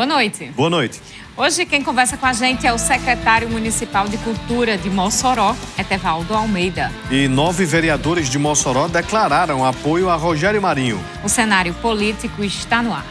noite. Boa noite. Hoje quem conversa com a gente é o secretário municipal de Cultura de Mossoró, Etevaldo Almeida. E 9 vereadores de Mossoró declararam apoio a Rogério Marinho. O cenário político está no ar.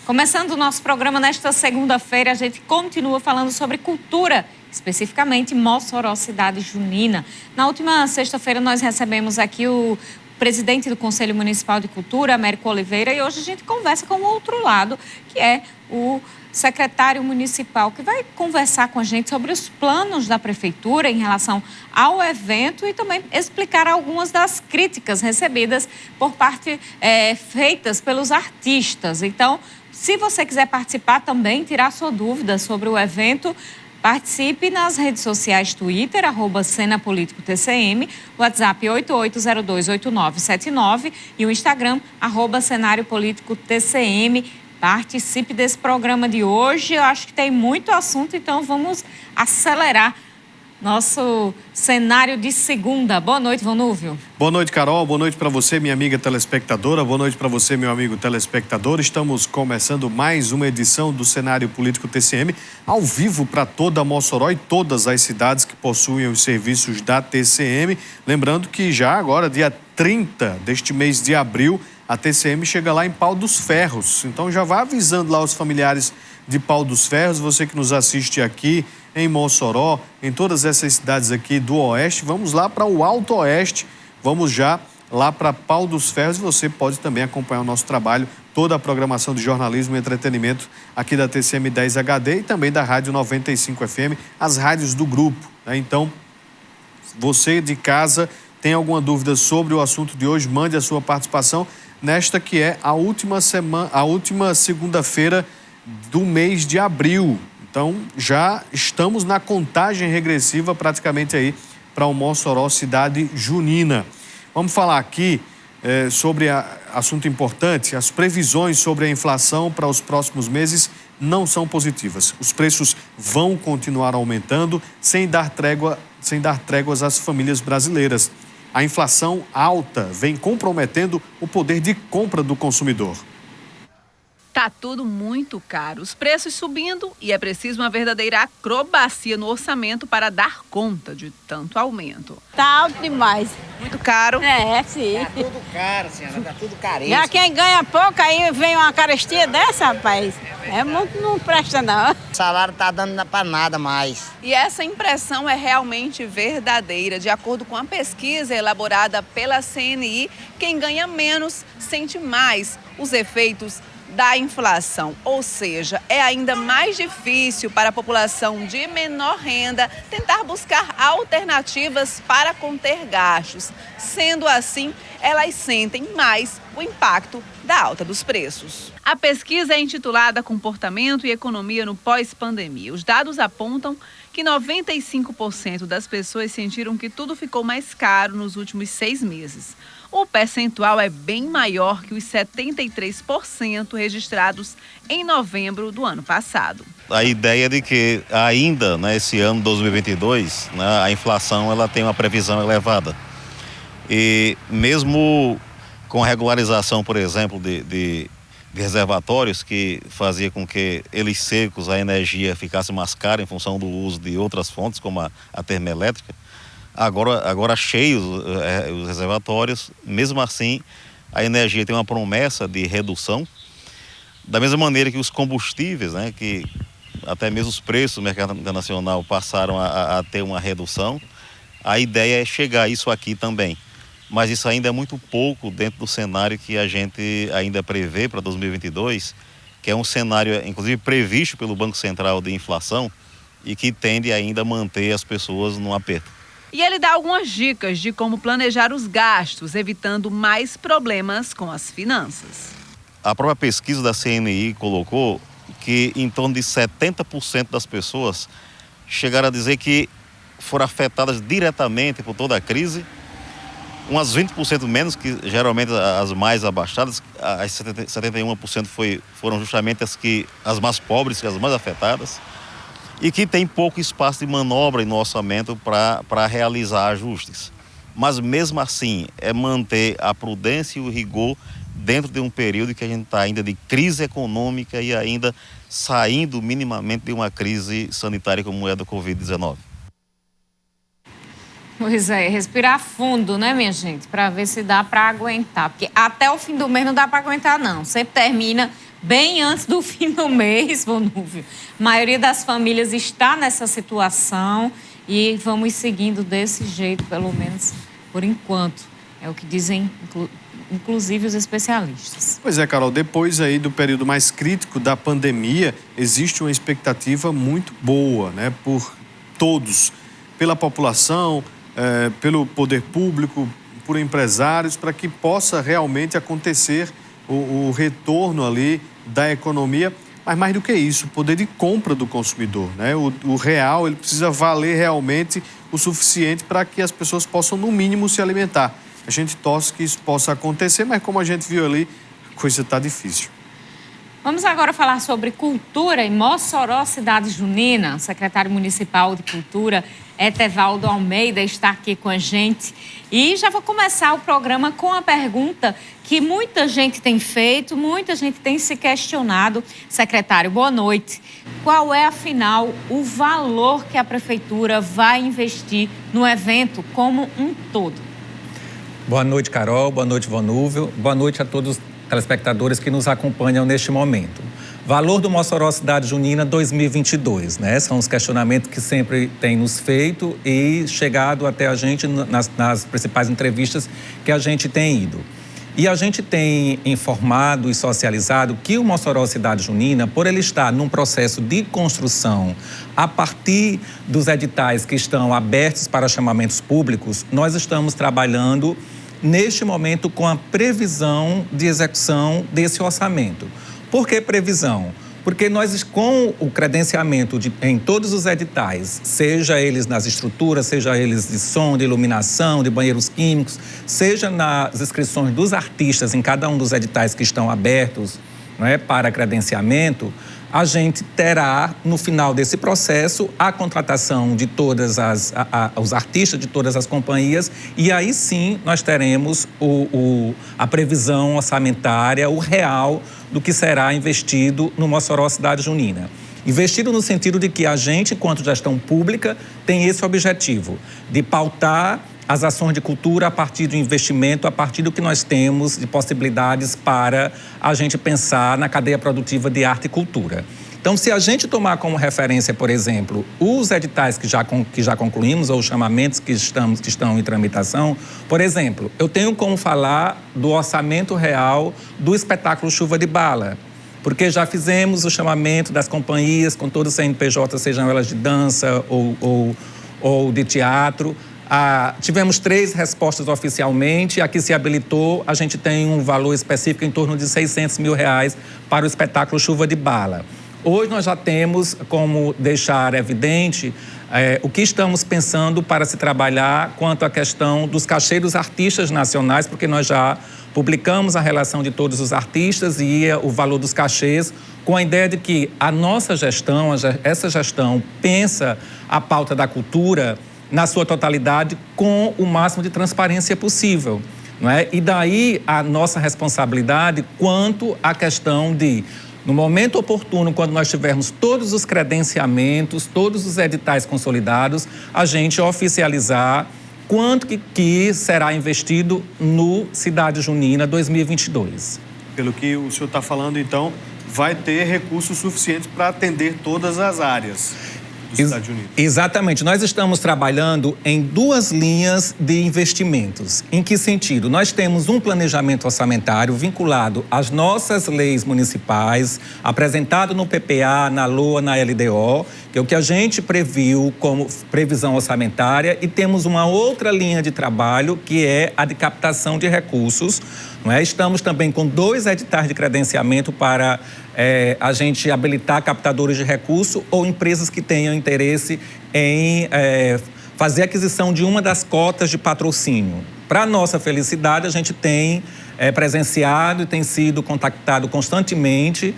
Começando o nosso programa nesta segunda-feira, a gente continua falando sobre cultura, especificamente Mossoró, cidade junina. Na última sexta-feira nós recebemos aqui o presidente do Conselho Municipal de Cultura, Américo Oliveira, e hoje a gente conversa com o outro lado, que é o secretário municipal, que vai conversar com a gente sobre os planos da prefeitura em relação ao evento e também explicar algumas das críticas recebidas por parte feitas pelos artistas. Então, se você quiser participar também, tirar sua dúvida sobre o evento, participe nas redes sociais Twitter, @CenaPolíticoTCM, WhatsApp 88028979 e o Instagram, @CenárioPolíticoTCM. Participe desse programa de hoje. Eu acho que tem muito assunto, então vamos acelerar nosso cenário de segunda. Boa noite, Vanúvio. Boa noite, Carol. Boa noite para você, minha amiga telespectadora. Boa noite para você, meu amigo telespectador. Estamos começando mais uma edição do Cenário Político TCM, ao vivo para toda Mossoró e todas as cidades que possuem os serviços da TCM. Lembrando que já agora, dia 30 deste mês de abril, a TCM chega lá em Pau dos Ferros. Então já vá avisando lá os familiares de Pau dos Ferros, você que nos assiste aqui em Mossoró, em todas essas cidades aqui do Oeste. Vamos lá para o Alto Oeste, vamos já lá para Pau dos Ferros e você pode também acompanhar o nosso trabalho, toda a programação de jornalismo e entretenimento aqui da TCM 10 HD e também da Rádio 95 FM, as rádios do grupo, né? Então, você de casa tem alguma dúvida sobre o assunto de hoje, mande a sua participação nesta que é a última segunda-feira do mês de abril. Então, já estamos na contagem regressiva praticamente aí para o Mossoró, cidade junina. Vamos falar aqui sobre assunto importante. As previsões sobre a inflação para os próximos meses não são positivas. Os preços vão continuar aumentando sem dar tréguas às famílias brasileiras. A inflação alta vem comprometendo o poder de compra do consumidor. Tá tudo muito caro, os preços subindo e é preciso uma verdadeira acrobacia no orçamento para dar conta de tanto aumento. Tá alto demais. Muito caro? É, sim. Tá tudo caro, senhora, tá tudo caríssimo. Já quem ganha pouco, aí vem uma carestia dessa, rapaz. É muito, não presta não. O salário tá dando pra nada mais. E essa impressão é realmente verdadeira. De acordo com a pesquisa elaborada pela CNI, quem ganha menos sente mais os efeitos da inflação, ou seja, é ainda mais difícil para a população de menor renda tentar buscar alternativas para conter gastos. Sendo assim, elas sentem mais o impacto da alta dos preços. A pesquisa é intitulada Comportamento e Economia no Pós-Pandemia. Os dados apontam que 95% das pessoas sentiram que tudo ficou mais caro nos últimos 6 meses. O percentual é bem maior que os 73% registrados em novembro do ano passado. A ideia é de que ainda nesse ano 2022, a inflação ela tem uma previsão elevada. E mesmo com a regularização, por exemplo, de reservatórios que fazia com que eles secos, a energia ficasse mais cara em função do uso de outras fontes, como a termoelétrica, agora cheios os reservatórios, mesmo assim a energia tem uma promessa de redução, da mesma maneira que os combustíveis, que até mesmo os preços do mercado internacional passaram a ter uma redução. A ideia é chegar a isso aqui também, mas isso ainda é muito pouco dentro do cenário que a gente ainda prevê para 2022, que é um cenário inclusive previsto pelo Banco Central de inflação e que tende ainda a manter as pessoas no aperto. E ele dá algumas dicas de como planejar os gastos, evitando mais problemas com as finanças. A própria pesquisa da CNI colocou que em torno de 70% das pessoas chegaram a dizer que foram afetadas diretamente por toda a crise, umas 20% menos, que geralmente as mais abastadas, as 71% foram justamente as mais pobres, as mais afetadas, e que tem pouco espaço de manobra no orçamento para realizar ajustes. mas mesmo assim é manter a prudência e o rigor dentro de um período que a gente está ainda de crise econômica e ainda saindo minimamente de uma crise sanitária como é a do Covid-19. Pois é, respirar fundo, né, minha gente? Para ver se dá para aguentar. Porque até o fim do mês não dá para aguentar, não. Sempre termina bem antes do fim do mês, Vonúvio. A maioria das famílias está nessa situação e vamos seguindo desse jeito, pelo menos por enquanto. É o que dizem, inclusive, os especialistas. Pois é, Carol, depois aí do período mais crítico da pandemia, existe uma expectativa muito boa, né, por todos, pela população, pelo poder público, por empresários, para que possa realmente acontecer o retorno ali da economia. Mas mais do que isso, o poder de compra do consumidor, né? O real, ele precisa valer realmente o suficiente para que as pessoas possam, no mínimo, se alimentar. A gente torce que isso possa acontecer, mas como a gente viu ali, a coisa está difícil. Vamos agora falar sobre cultura em Mossoró, cidade junina. O secretário municipal de cultura, Etevaldo Almeida, está aqui com a gente. E já vou começar o programa com a pergunta que muita gente tem feito, muita gente tem se questionado. Secretário, boa noite. Qual é, afinal, o valor que a prefeitura vai investir no evento como um todo? Boa noite, Carol. Boa noite, Vonúvio. Boa noite a todos os telespectadores que nos acompanham neste momento. Valor do Mossoró Cidade Junina 2022, né? São os questionamentos que sempre tem nos feito e chegado até a gente nas principais entrevistas que a gente tem ido. E a gente tem informado e socializado que o Mossoró Cidade Junina, por ele estar num processo de construção a partir dos editais que estão abertos para chamamentos públicos, nós estamos trabalhando neste momento com a previsão de execução desse orçamento. Por que previsão? Porque nós, com o credenciamento em todos os editais, seja eles nas estruturas, seja eles de som, de iluminação, de banheiros químicos, seja nas inscrições dos artistas em cada um dos editais que estão abertos, não é, para credenciamento, a gente terá, no final desse processo, a contratação de todas os artistas de todas as companhias e aí sim nós teremos a previsão orçamentária, o real do que será investido no Mossoró Cidade Junina. Investido no sentido de que a gente, enquanto gestão pública, tem esse objetivo de pautar as ações de cultura a partir do investimento, a partir do que nós temos de possibilidades para a gente pensar na cadeia produtiva de arte e cultura. Então, se a gente tomar como referência, por exemplo, os editais que já concluímos, ou os chamamentos que estão em tramitação, por exemplo, eu tenho como falar do orçamento real do espetáculo Chuva de Bala, porque já fizemos o chamamento das companhias com todos os CNPJ, sejam elas de dança ou de teatro. Tivemos 3 respostas oficialmente, a que se habilitou, a gente tem um valor específico em torno de R$600 mil para o espetáculo Chuva de Bala. Hoje nós já temos como deixar evidente o que estamos pensando para se trabalhar quanto à questão dos cachês dos artistas nacionais, porque nós já publicamos a relação de todos os artistas e o valor dos cachês, com a ideia de que a nossa gestão, essa gestão, pensa a pauta da cultura na sua totalidade com o máximo de transparência possível, não é? E daí a nossa responsabilidade quanto à questão de, no momento oportuno, quando nós tivermos todos os credenciamentos, todos os editais consolidados, a gente oficializar quanto que será investido no Cidade Junina 2022. Pelo que o senhor está falando, então, vai ter recursos suficientes para atender todas as áreas dos Estados Unidos. Exatamente. Nós estamos trabalhando em 2 linhas de investimentos. Em que sentido? Nós temos um planejamento orçamentário vinculado às nossas leis municipais, apresentado no PPA, na LOA, na LDO, que é o que a gente previu como previsão orçamentária, e temos uma outra linha de trabalho, que é a de captação de recursos. Não é? Estamos também com 2 editais de credenciamento para a gente habilitar captadores de recurso ou empresas que tenham interesse em fazer aquisição de uma das cotas de patrocínio. Para nossa felicidade, a gente tem presenciado e tem sido contactado constantemente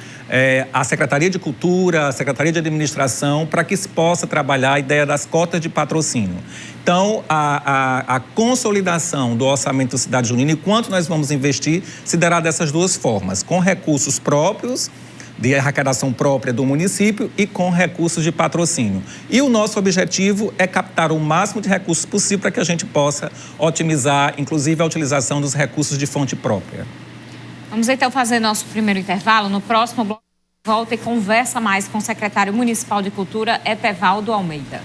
a Secretaria de Cultura, a Secretaria de Administração, para que se possa trabalhar a ideia das cotas de patrocínio. Então, a consolidação do orçamento da cidade junina e quanto nós vamos investir se dará dessas duas formas, com recursos próprios, de arrecadação própria do município e com recursos de patrocínio. E o nosso objetivo é captar o máximo de recursos possível para que a gente possa otimizar, inclusive, a utilização dos recursos de fonte própria. Vamos então fazer nosso primeiro intervalo. No próximo bloco, volta e conversa mais com o secretário municipal de Cultura, Etevaldo Almeida.